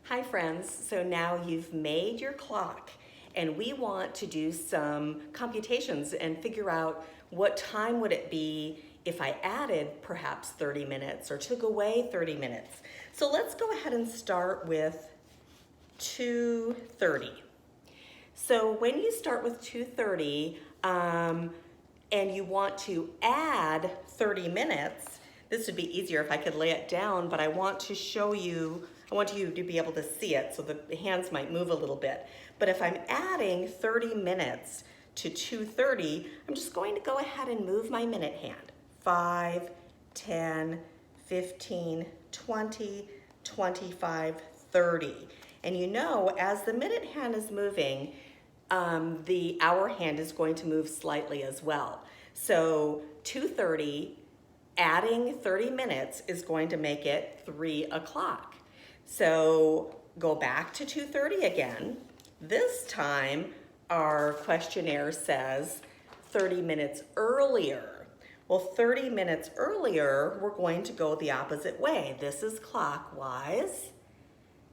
Hi friends, so now you've made your clock and we want to do some computations and figure out what time would it be if I added perhaps 30 minutes or took away 30 minutes. So let's go ahead and start with 2:30. So when you start with 2:30 and you want to add 30 minutes, this would be easier if I could lay it down, but I want you to be able to see it, so the hands might move a little bit. But if I'm adding 30 minutes to 2:30, I'm just going to go ahead and move my minute hand. 5, 10, 15, 20, 25, 30. And you know, as the minute hand is moving, the hour hand is going to move slightly as well. So 2:30, adding 30 minutes is going to make it 3 o'clock. So go back to 2:30 again. This time our questionnaire says 30 minutes earlier. Well, 30 minutes earlier, we're going to go the opposite way. This is clockwise.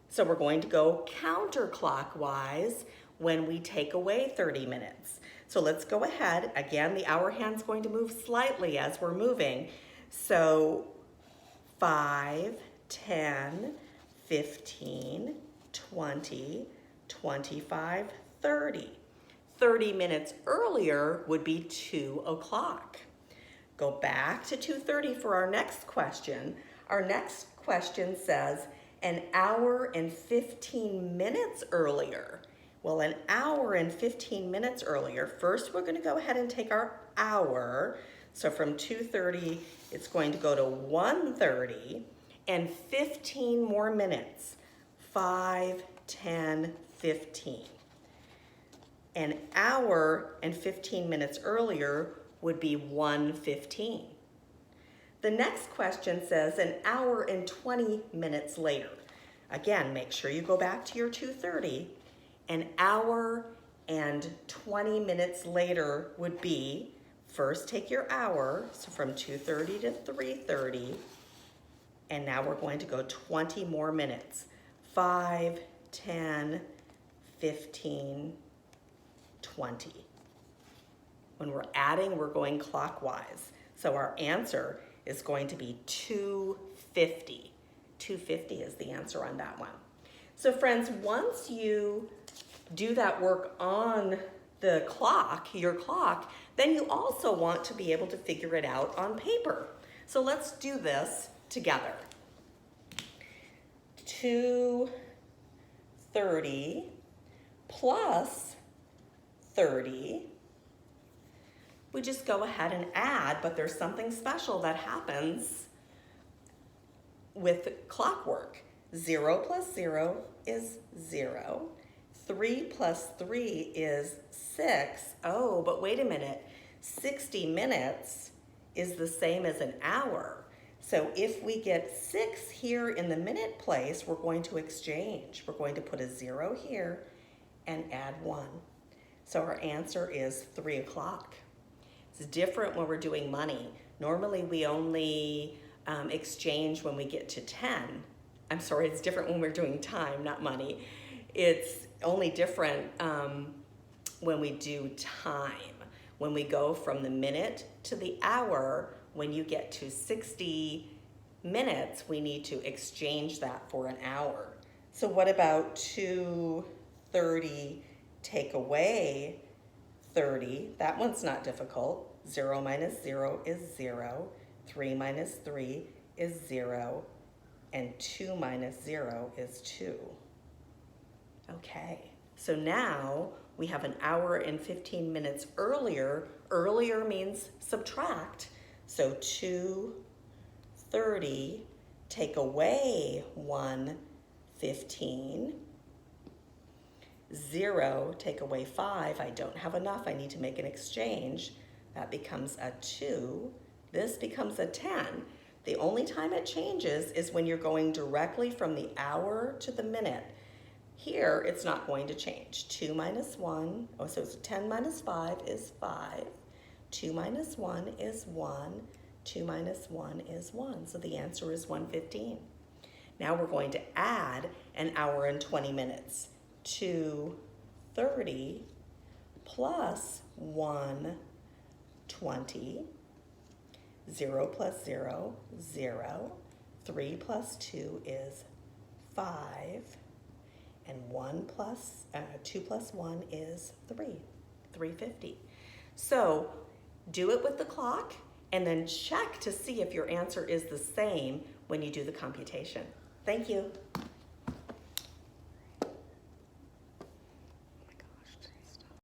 So we're going to go counterclockwise when we take away 30 minutes. So let's go ahead. Again, the hour hand's going to move slightly as we're moving. So 5, 10, 15, 20, 25, 30. 30 minutes earlier would be 2 o'clock. Go back to 2:30 for our next question. Our next question says an hour and 15 minutes earlier. Well, an hour and 15 minutes earlier, first we're going to go ahead and take our hour. So from 2:30, it's going to go to 1:30 and 15 more minutes. 5, 10, 15. An hour and 15 minutes earlier would be 1:15. The next question says an hour and 20 minutes later. Again, make sure you go back to your 2:30. An hour and 20 minutes later would be, first take your hour, so from 2:30 to 3:30, and now we're going to go 20 more minutes. 5, 10, 15, 20. When we're adding, we're going clockwise. So our answer is going to be 2:50. 2:50 is the answer on that one. So friends, once you do that work on the clock, your clock, then you also want to be able to figure it out on paper. So let's do this together. 2:30 plus 30. We just go ahead and add, but there's something special that happens with clockwork. 0 plus 0 is 0. 3 plus 3 is 6. Oh, but wait a minute. 60 minutes is the same as an hour. So if we get 6 here in the minute place, we're going to exchange. We're going to put a 0 here and add 1. So our answer is 3 o'clock. It's different when we're doing money. Normally we only exchange when we get to 10. I'm sorry, it's different when we're doing time, not money. It's only different when we do time. When we go from the minute to the hour, when you get to 60 minutes, we need to exchange that for an hour. So what about 2:30 take away 30? That one's not difficult. 0 minus 0 is 0. 3 minus 3 is 0. And 2 minus 0 is 2. Okay, so now we have an hour and 15 minutes earlier. Earlier means subtract. So 2:30 take away 1:15. 0 take away 5. I don't have enough. I need to make an exchange. That becomes a 2. This becomes a 10. The only time it changes is when you're going directly from the hour to the minute. Here, it's not going to change. 2 minus 1, so 10 minus 5 is 5. 2 minus 1 is 1. 2 minus 1 is 1. So the answer is 1:15. Now we're going to add an hour and 20 minutes. 230 plus 120, 0 plus 0, 0. 3 plus 2 is 5, and 2 plus 1 is 3, 350. So do it with the clock and then check to see if your answer is the same when you do the computation. Thank you.